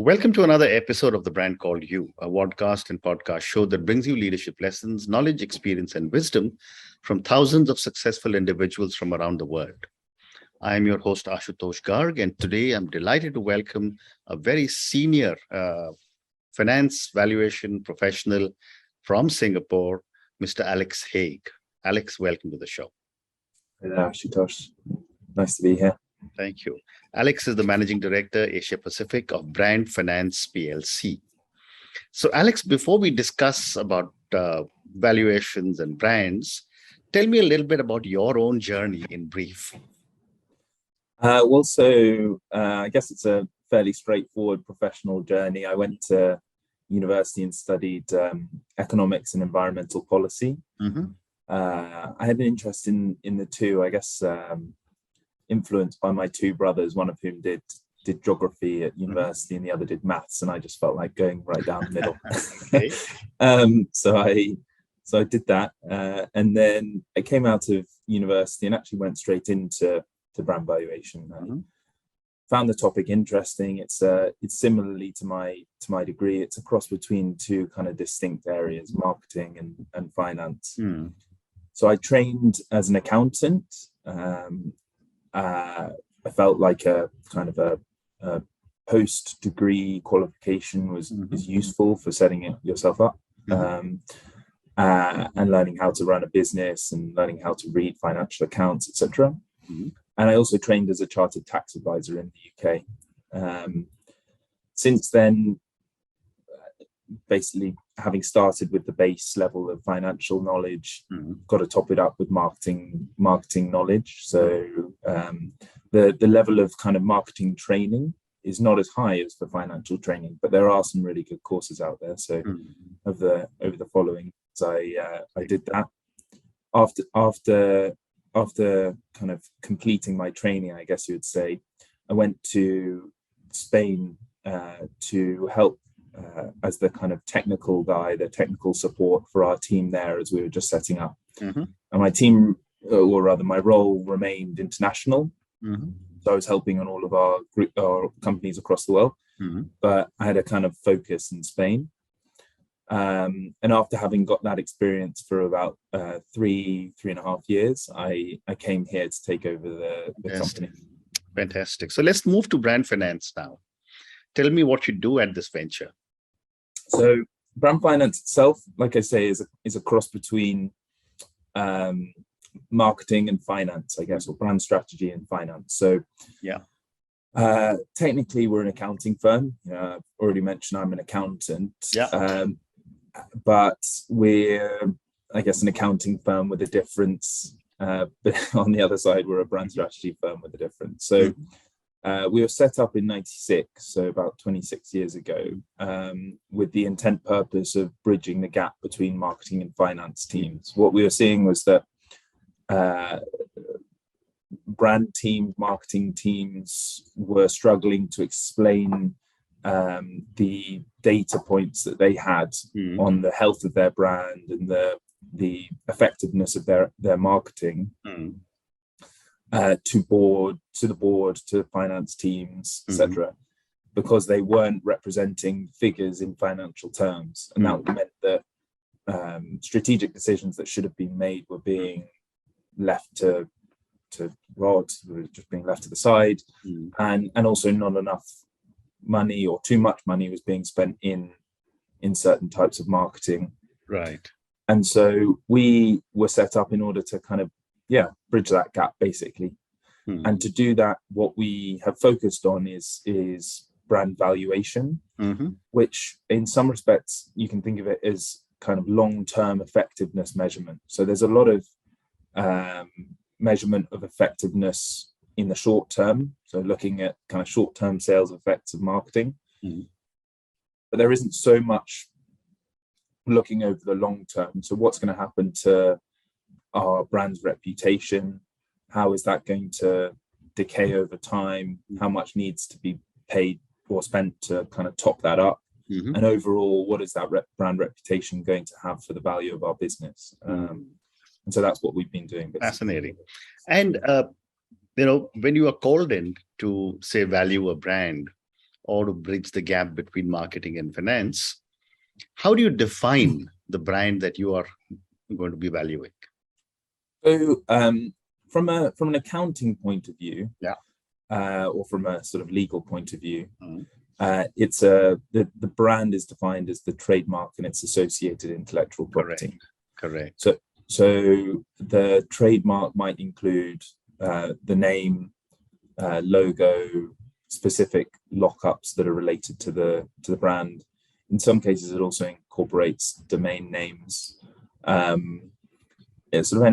Welcome to another episode of The Brand Called You, a podcast and podcast show that brings you leadership lessons, knowledge, experience, and wisdom from thousands of successful individuals from around the world. I am your host, Ashutosh Garg, and today I'm delighted to welcome a very senior finance valuation professional from Singapore, Mr. Alex Haigh. Alex, welcome to the show. Hello, Ashutosh. Nice to be here. Thank you. Alex is the Managing Director, Asia Pacific of Brand Finance PLC. So, Alex, before we discuss about valuations and brands, tell me a little bit about your own journey in brief. I guess it's a fairly straightforward professional journey. I went to university and studied economics and environmental policy. Mm-hmm. I had an interest in the two, I guess, influenced by my two brothers, one of whom did geography at university and the other did maths, and I just felt like going right down the middle. Okay. So I did that, and then I came out of university and actually went straight into brand valuation. Mm-hmm. Found the topic interesting. It's similarly to my degree. It's a cross between two kind of distinct areas, marketing and finance. Mm. So I trained as an accountant. I felt like a kind of a post-degree qualification was useful for setting yourself up, and learning how to run a business and learning how to read financial accounts, etc. Mm-hmm. And I also trained as a chartered tax advisor in the UK. Since then, basically having started with the base level of financial knowledge, got to top it up with marketing knowledge. So the level of kind of marketing training is not as high as for financial training, but there are some really good courses out there. So over the following, I did that. After kind of completing my training, I guess you would say, I went to Spain to help as the kind of technical guy, the technical support for our team there as we were just setting up. Mm-hmm. And my team, or rather my role, remained international. Mm-hmm. So I was helping on all of our companies across the world, but I had a kind of focus in Spain. And after having got that experience for about 3.5 years, I came here to take over the company. Fantastic. So let's move to brand finance now. Tell me what you do at this venture. So brand finance itself, like I say, is a cross between marketing and finance, I guess, or brand strategy and finance. So technically we're an accounting firm. I've already mentioned I'm an accountant. But we're, I guess, an accounting firm with a difference. But on the other side, we're a brand strategy firm with a difference. So we were set up in '96, so about 26 years ago, with the intent purpose of bridging the gap between marketing and finance teams. What we were seeing was that brand teams, marketing teams were struggling to explain the data points that they had on the health of their brand and the effectiveness of their marketing to the board, to the finance teams, etc., because they weren't representing figures in financial terms, and that meant that strategic decisions that should have been made were being left to rot, were just being left to the side, and also not enough money or too much money was being spent in certain types of marketing. Right. And so we were set up in order to kind of bridge that gap, basically. And to do that, what we have focused on is brand valuation, which in some respects you can think of it as kind of long-term effectiveness measurement. So there's a lot of measurement of effectiveness in the short term, so looking at kind of short-term sales effects of marketing, but there isn't so much looking over the long term. So what's going to happen to our brand's reputation? How is that going to decay over time? How much needs to be paid or spent to kind of top that up? And overall, what is that brand reputation going to have for the value of our business? And so that's what we've been doing. Basically. Fascinating. And when you are called in to say value a brand or to bridge the gap between marketing and finance, how do you define the brand that you are going to be valuing? So from an accounting point of view, or from a sort of legal point of view, it's the brand is defined as the trademark and its associated intellectual property. Correct. So the trademark might include the name, logo, specific lockups that are related to the brand. In some cases, it also incorporates domain names. It's sort of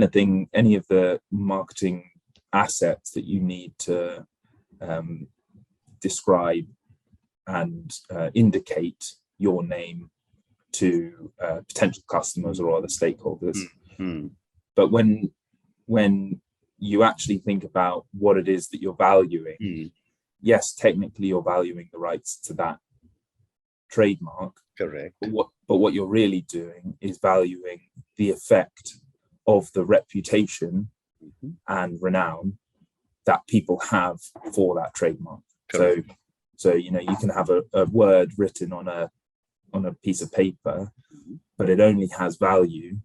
any of the marketing assets that you need to describe and indicate your name to potential customers or other stakeholders. But when you actually think about what it is that you're valuing, yes, technically you're valuing the rights to that trademark. Correct. But what you're really doing is valuing the effect of the reputation and renown that people have for that trademark. Correct. So you can have a word written on a piece of paper, but it only has value,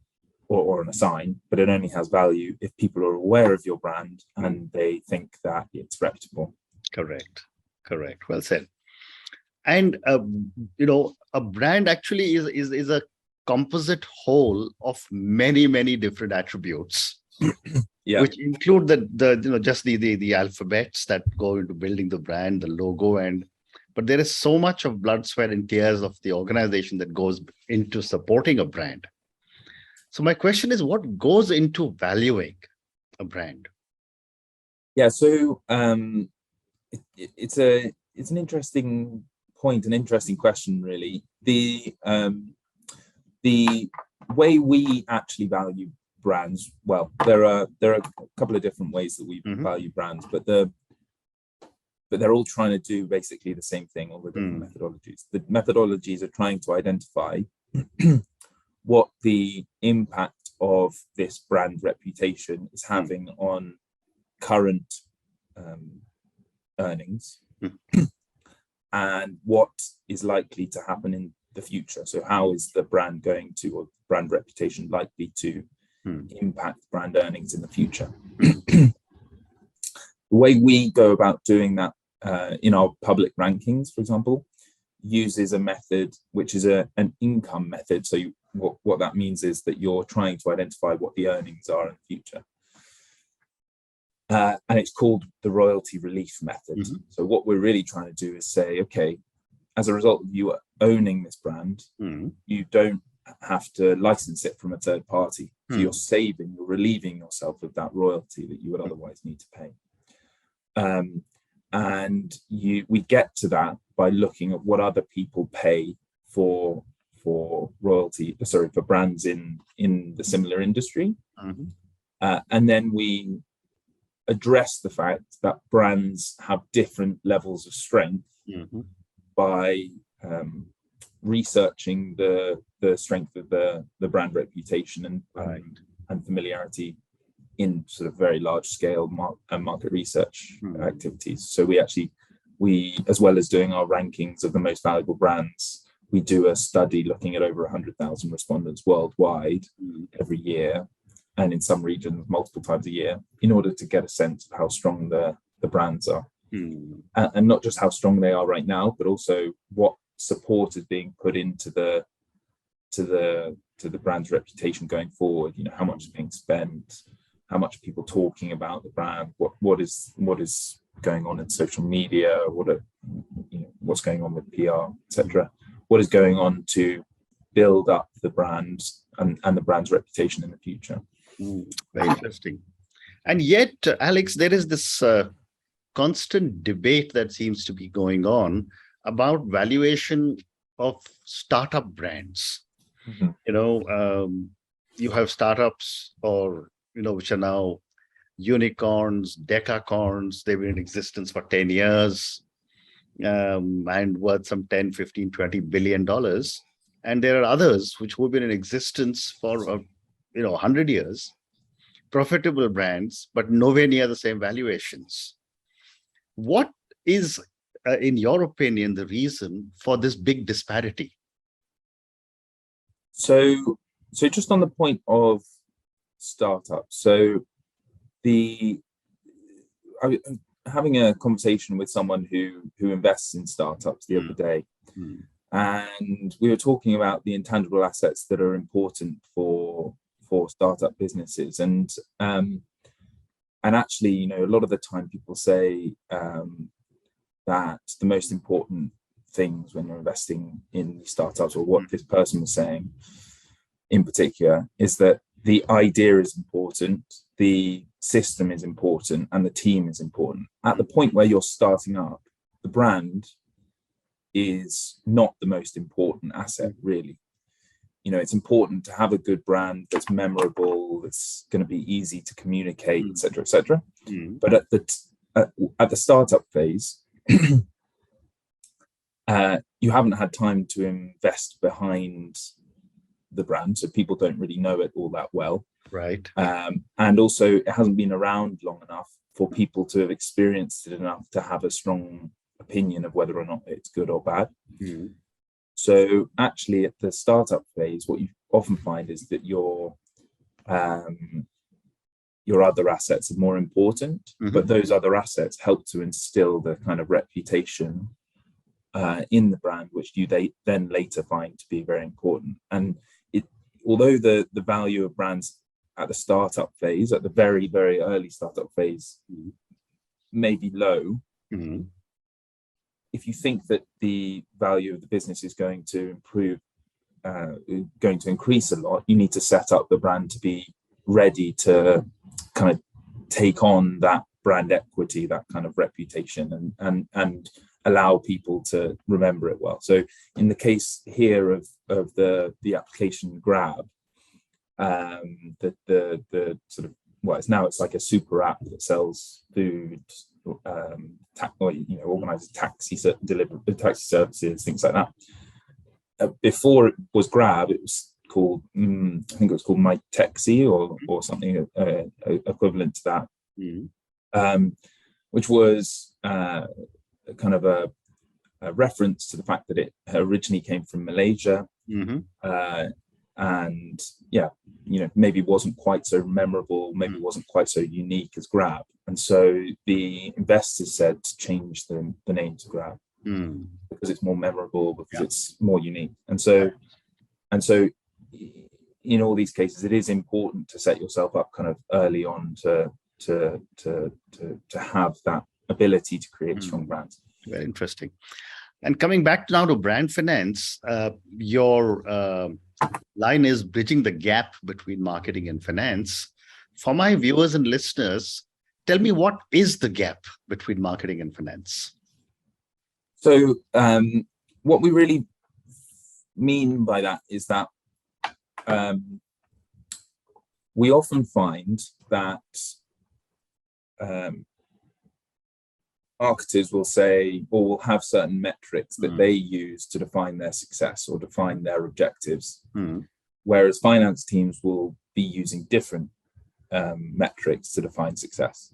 or on a sign, but it only has value if people are aware of your brand and they think that it's reputable. Correct. Well said. And a brand actually is a composite whole of many different attributes, which include the alphabets that go into building the brand, the logo, but there is so much of blood, sweat, and tears of the organization that goes into supporting a brand. So my question is, what goes into valuing a brand? Yeah, so it's an interesting point, an interesting question, really. The way we actually value brands, well, there are a couple of different ways that we value brands, but they're all trying to do basically the same thing, all the different methodologies. The methodologies are trying to identify what the impact of this brand reputation is having on current earnings and what is likely to happen in the future. So how is the brand going to, or brand reputation likely to impact brand earnings in the future? The way we go about doing that in our public rankings, for example, uses a method which is an income method. So what that means is that you're trying to identify what the earnings are in the future. And it's called the royalty relief method. So what we're really trying to do is say, okay, as a result of you owning this brand, you don't have to license it from a third party. So you're relieving yourself of that royalty that you would otherwise need to pay. And we get to that by looking at what other people pay for brands in the similar industry. And then we address the fact that brands have different levels of strength by researching the strength of the brand reputation and familiarity in sort of very large scale market research activities. So we as well as doing our rankings of the most valuable brands, we do a study looking at over 100,000 respondents worldwide every year, and in some regions multiple times a year, in order to get a sense of how strong the brands are. And not just how strong they are right now, but also what support is being put into the brand's reputation going forward. How much is being spent, how much are people talking about the brand, what is going on in social media, what's going on with PR, etc. What is going on to build up the brand and the brand's reputation in the future. Very interesting. And yet, Alex, there is this constant debate that seems to be going on about valuation of startup brands. You have startups which are now unicorns, decacorns. They've been in existence for 10 years and worth some 10, 15, $20 billion. And there are others which have been in existence for 100 years, profitable brands, but nowhere near the same valuations. What is in your opinion, the reason for this big disparity? So just on the point of startups, so having a conversation with someone who invests in startups the other day, and we were talking about the intangible assets that are important for startup businesses, and actually, you know, a lot of the time people say that the most important things when you're investing in startups, or what this person was saying in particular, is that the idea is important, the system is important, and the team is important. At the point where you're starting up, the brand is not the most important asset, really. You know, it's important to have a good brand that's memorable, that's going to be easy to communicate, etc., etc. But at the startup phase, you haven't had time to invest behind the brand, so people don't really know it all that well. Right. And also, it hasn't been around long enough for people to have experienced it enough to have a strong opinion of whether or not it's good or bad. So actually, at the startup phase, what you often find is that your other assets are more important, but those other assets help to instill the kind of reputation in the brand, which you then later find to be very important. And although the value of brands at the startup phase, at the very, very early startup phase, may be low, if you think that the value of the business is going to increase a lot, you need to set up the brand to be ready to kind of take on that brand equity, that kind of reputation, and allow people to remember it well. So in the case here of the application Grab, the sort of, well, it's like a super app that sells food, organizes taxi services, things like that. Before it was Grab, it was called, I think it was called My Taxi or something equivalent to that, which was kind of a reference to the fact that it originally came from Malaysia, and maybe wasn't quite so memorable, maybe wasn't quite so unique as Grab, and so the investors said to change the name to Grab because it's more memorable, because it's more unique, and so in all these cases, it is important to set yourself up kind of early on to have that ability to create strong brands. Very interesting. And coming back now to brand finance, your line is bridging the gap between marketing and finance. For my viewers and listeners, tell me, what is the gap between marketing and finance? So what we really mean by that is that we often find that marketers will say, or will have certain metrics that they use to define their success or define their objectives, whereas finance teams will be using different metrics to define success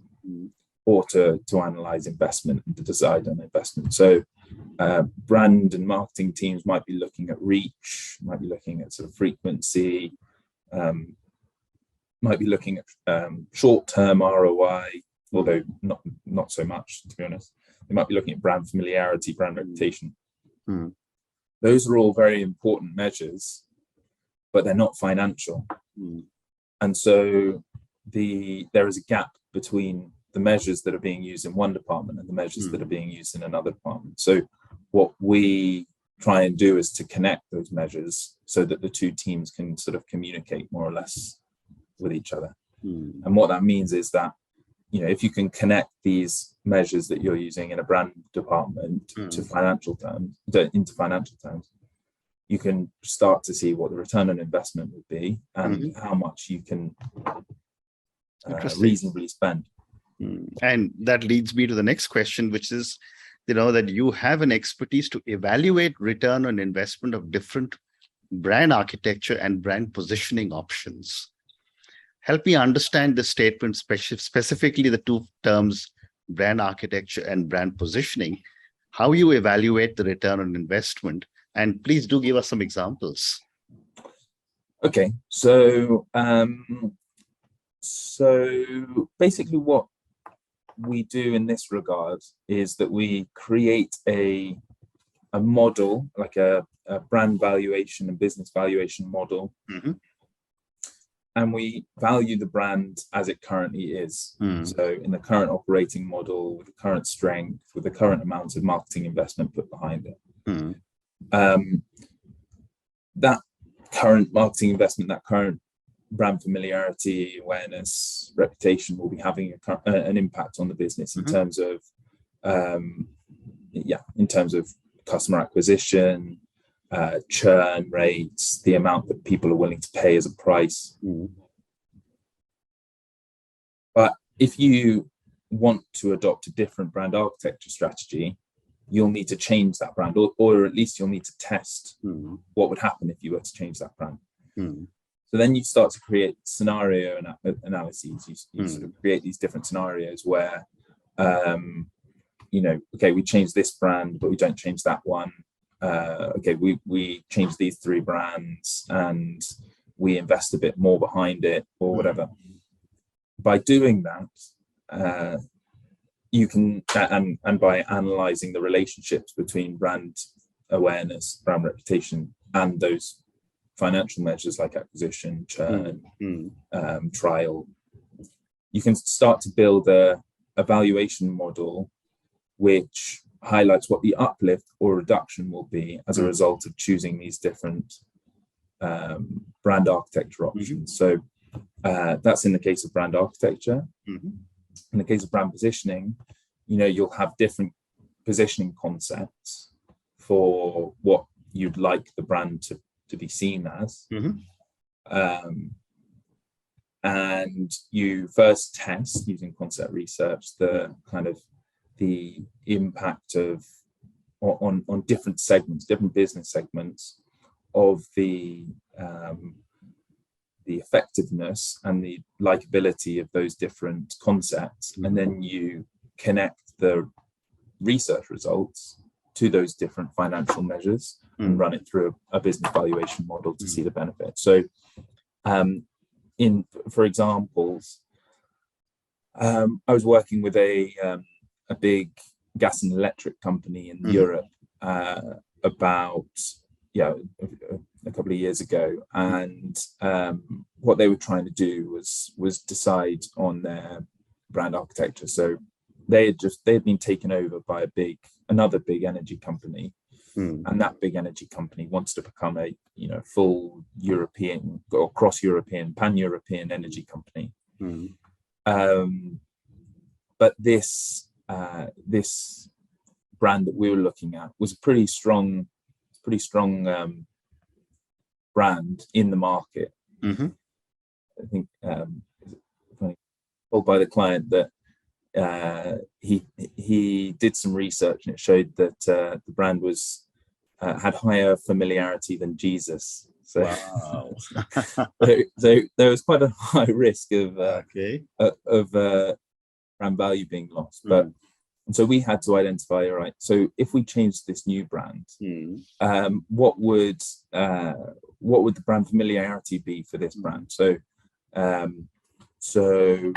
or to analyze investment and to decide on investment. So brand and marketing teams might be looking at reach, might be looking at sort of frequency, might be looking at short-term ROI, although not so much, to be honest. They might be looking at brand familiarity, brand reputation. Those are all very important measures, but they're not financial. And so there is a gap between the measures that are being used in one department and the measures that are being used in another department. So what we try and do is to connect those measures so that the two teams can sort of communicate more or less with each other. And what that means is that, you know, if you can connect these measures that you're using in a brand department into financial terms, you can start to see what the return on investment would be and how much you can reasonably spend. And that leads me to the next question, which is, you know, that you have an expertise to evaluate return on investment of different brand architecture and brand positioning options. Help me understand the statement, specifically the two terms, brand architecture and brand positioning. how you evaluate the return on investment, and please do give us some examples. Okay, so basically what we do in this regard is that we create a model, like a brand valuation and business valuation model, and we value the brand as it currently is. So in the current operating model, with the current strength, with the current amount of marketing investment put behind it. That current marketing investment, that current brand familiarity, awareness, reputation will be having an impact on the business in terms of in terms of customer acquisition, churn rates, the amount that people are willing to pay as a price. But if you want to adopt a different brand architecture strategy, you'll need to change that brand, or at least you'll need to test what would happen if you were to change that brand. So then you start to create scenario analyses. You sort of create these different scenarios where, okay, we change this brand, but we don't change that one. Okay, we change these 3 brands and we invest a bit more behind it, or whatever. By doing that, you can, and by analyzing the relationships between brand awareness, brand reputation, and those financial measures like acquisition, churn, trial, you can start to build a valuation model which highlights what the uplift or reduction will be as a result of choosing these different brand architecture options. So that's in the case of brand architecture. In the case of brand positioning, you'll have different positioning concepts for what you'd like the brand to be seen as. And you first test, using concept research, the kind of the impact on different segments, different business segments, of the effectiveness and the likability of those different concepts. And then you connect the research results to those different financial measures and run it through a business valuation model to see the benefit. So for examples, I was working with a big gas and electric company in Europe about a couple of years ago, and what they were trying to do was decide on their brand architecture. So they had been taken over by another big energy company, and that big energy company wants to become a full European or cross-European, pan-European energy company. But this brand that we were looking at was a pretty strong brand in the market. I think told by the client that he did some research, and it showed that the brand had higher familiarity than Jesus. So, wow. so there was quite a high risk of brand value being lost. But and so we had to identify, all right, so if we change this new brand, what would the brand familiarity be for this brand? So to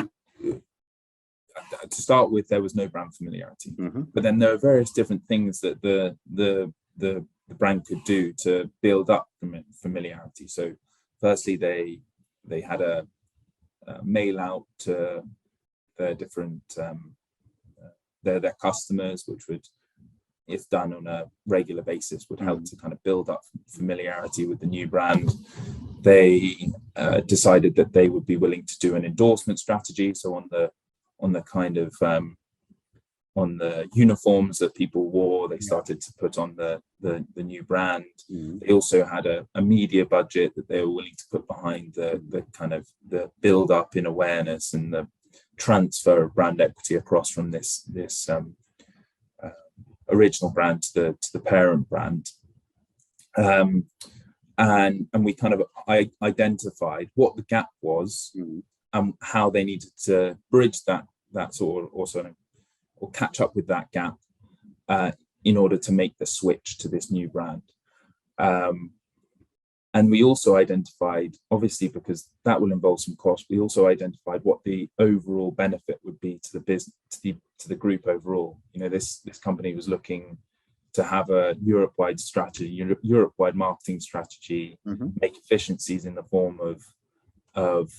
start with, there was no brand familiarity, but then there are various different things that the brand could do to build up familiarity. So firstly, they had a mail out to their different their customers, which would, if done on a regular basis, would help to kind of build up familiarity with the new brand. They decided that they would be willing to do an endorsement strategy. So on the kind of on the uniforms that people wore, they started to put on the new brand. They also had a media budget that they were willing to put behind the kind of the build up in awareness and the transfer of brand equity across from this original brand to the parent brand. And we kind of identified what the gap was and how they needed to bridge that sort of, or catch up with that gap in order to make the switch to this new brand. And we also identified, obviously, because that will involve some cost, we also identified what the overall benefit would be to the business, to the group overall. You know, this company was looking to have a Europe-wide strategy, Europe-wide marketing strategy, make efficiencies in the form of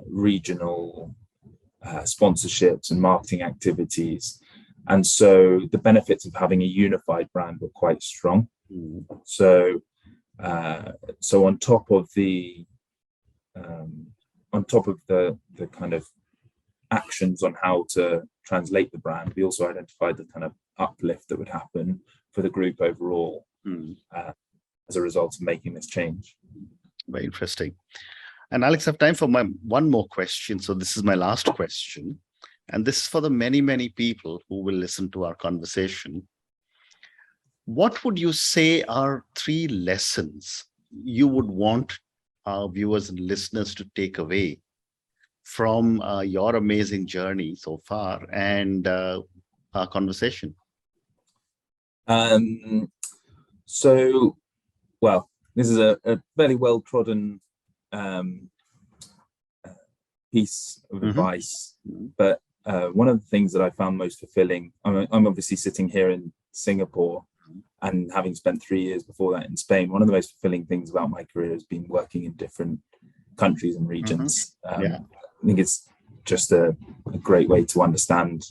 regional sponsorships and marketing activities. And so the benefits of having a unified brand were quite strong. So on top of the kind of actions on how to translate the brand, we also identified the kind of uplift that would happen for the group overall as a result of making this change. Very interesting. And Alex, I have time for my one more question. So this is my last question. And this is for the many, many people who will listen to our conversation. What would you say are 3 lessons you would want our viewers and listeners to take away from your amazing journey so far and our conversation? So, well, this is a very well-trodden piece of advice, but one of the things that I found most fulfilling, I'm obviously sitting here in Singapore, and having spent 3 years before that in Spain, one of the most fulfilling things about my career has been working in different countries and regions. I think it's just a great way to understand,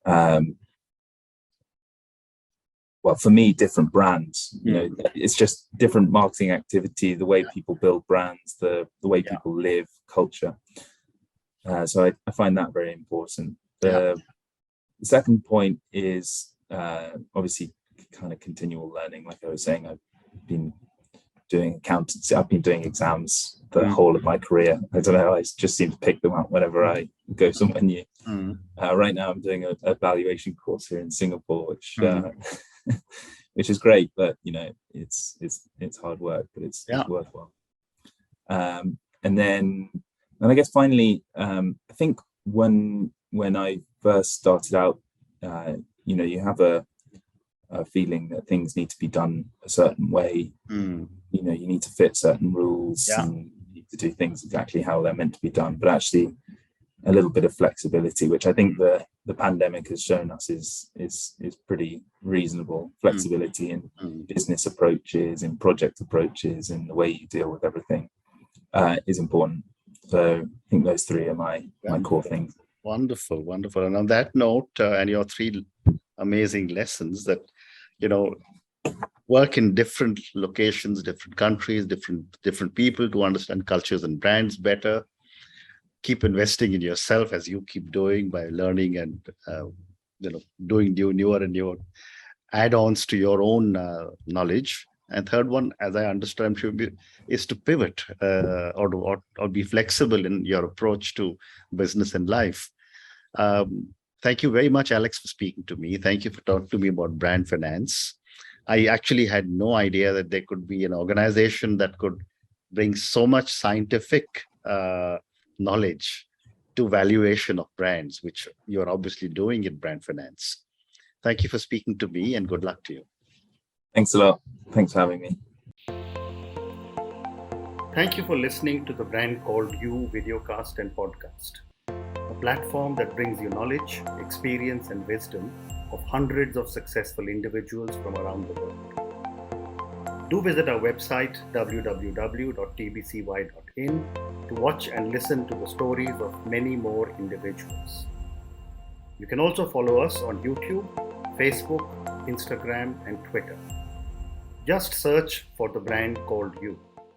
well, for me, different brands. You know, it's just different marketing activity, the way people build brands, the way people live, culture. So I find that very important. The second point is obviously kind of continual learning. Like I was saying, I've been doing accountancy, I've been doing exams the whole of my career. I don't know, I just seem to pick them up whenever I go somewhere new. Right now I'm doing a valuation course here in Singapore, which which is great, but you know, it's hard work, but it's worthwhile. And I guess finally, I think when I first started out, you know, you have a feeling that things need to be done a certain way. You know, you need to fit certain rules and you need to do things exactly how they're meant to be done, but actually a little bit of flexibility, which I think the pandemic has shown us is pretty reasonable. Flexibility in business approaches, in project approaches, in the way you deal with everything is important. So I think those 3 are my core things. Wonderful, wonderful. And on that note, and your 3 amazing lessons, that, you know, work in different locations, different countries, different people to understand cultures and brands better. Keep investing in yourself as you keep doing by learning and you know, doing newer and newer add-ons to your own knowledge. And third one, as I understand, is to pivot or be flexible in your approach to business and life. Thank you very much, Alex, for speaking to me. Thank you for talking to me about brand finance. I actually had no idea that there could be an organization that could bring so much scientific knowledge to valuation of brands, which you're obviously doing in brand finance. Thank you for speaking to me, and good luck to you. Thanks a lot. Thanks for having me. Thank you for listening to the Brand Called You videocast and podcast, a platform that brings you knowledge, experience, and wisdom of hundreds of successful individuals from around the world. Do visit our website www.tbcy.in to watch and listen to the stories of many more individuals. You can also follow us on YouTube, Facebook, Instagram, and Twitter. Just search for the Brand Called You.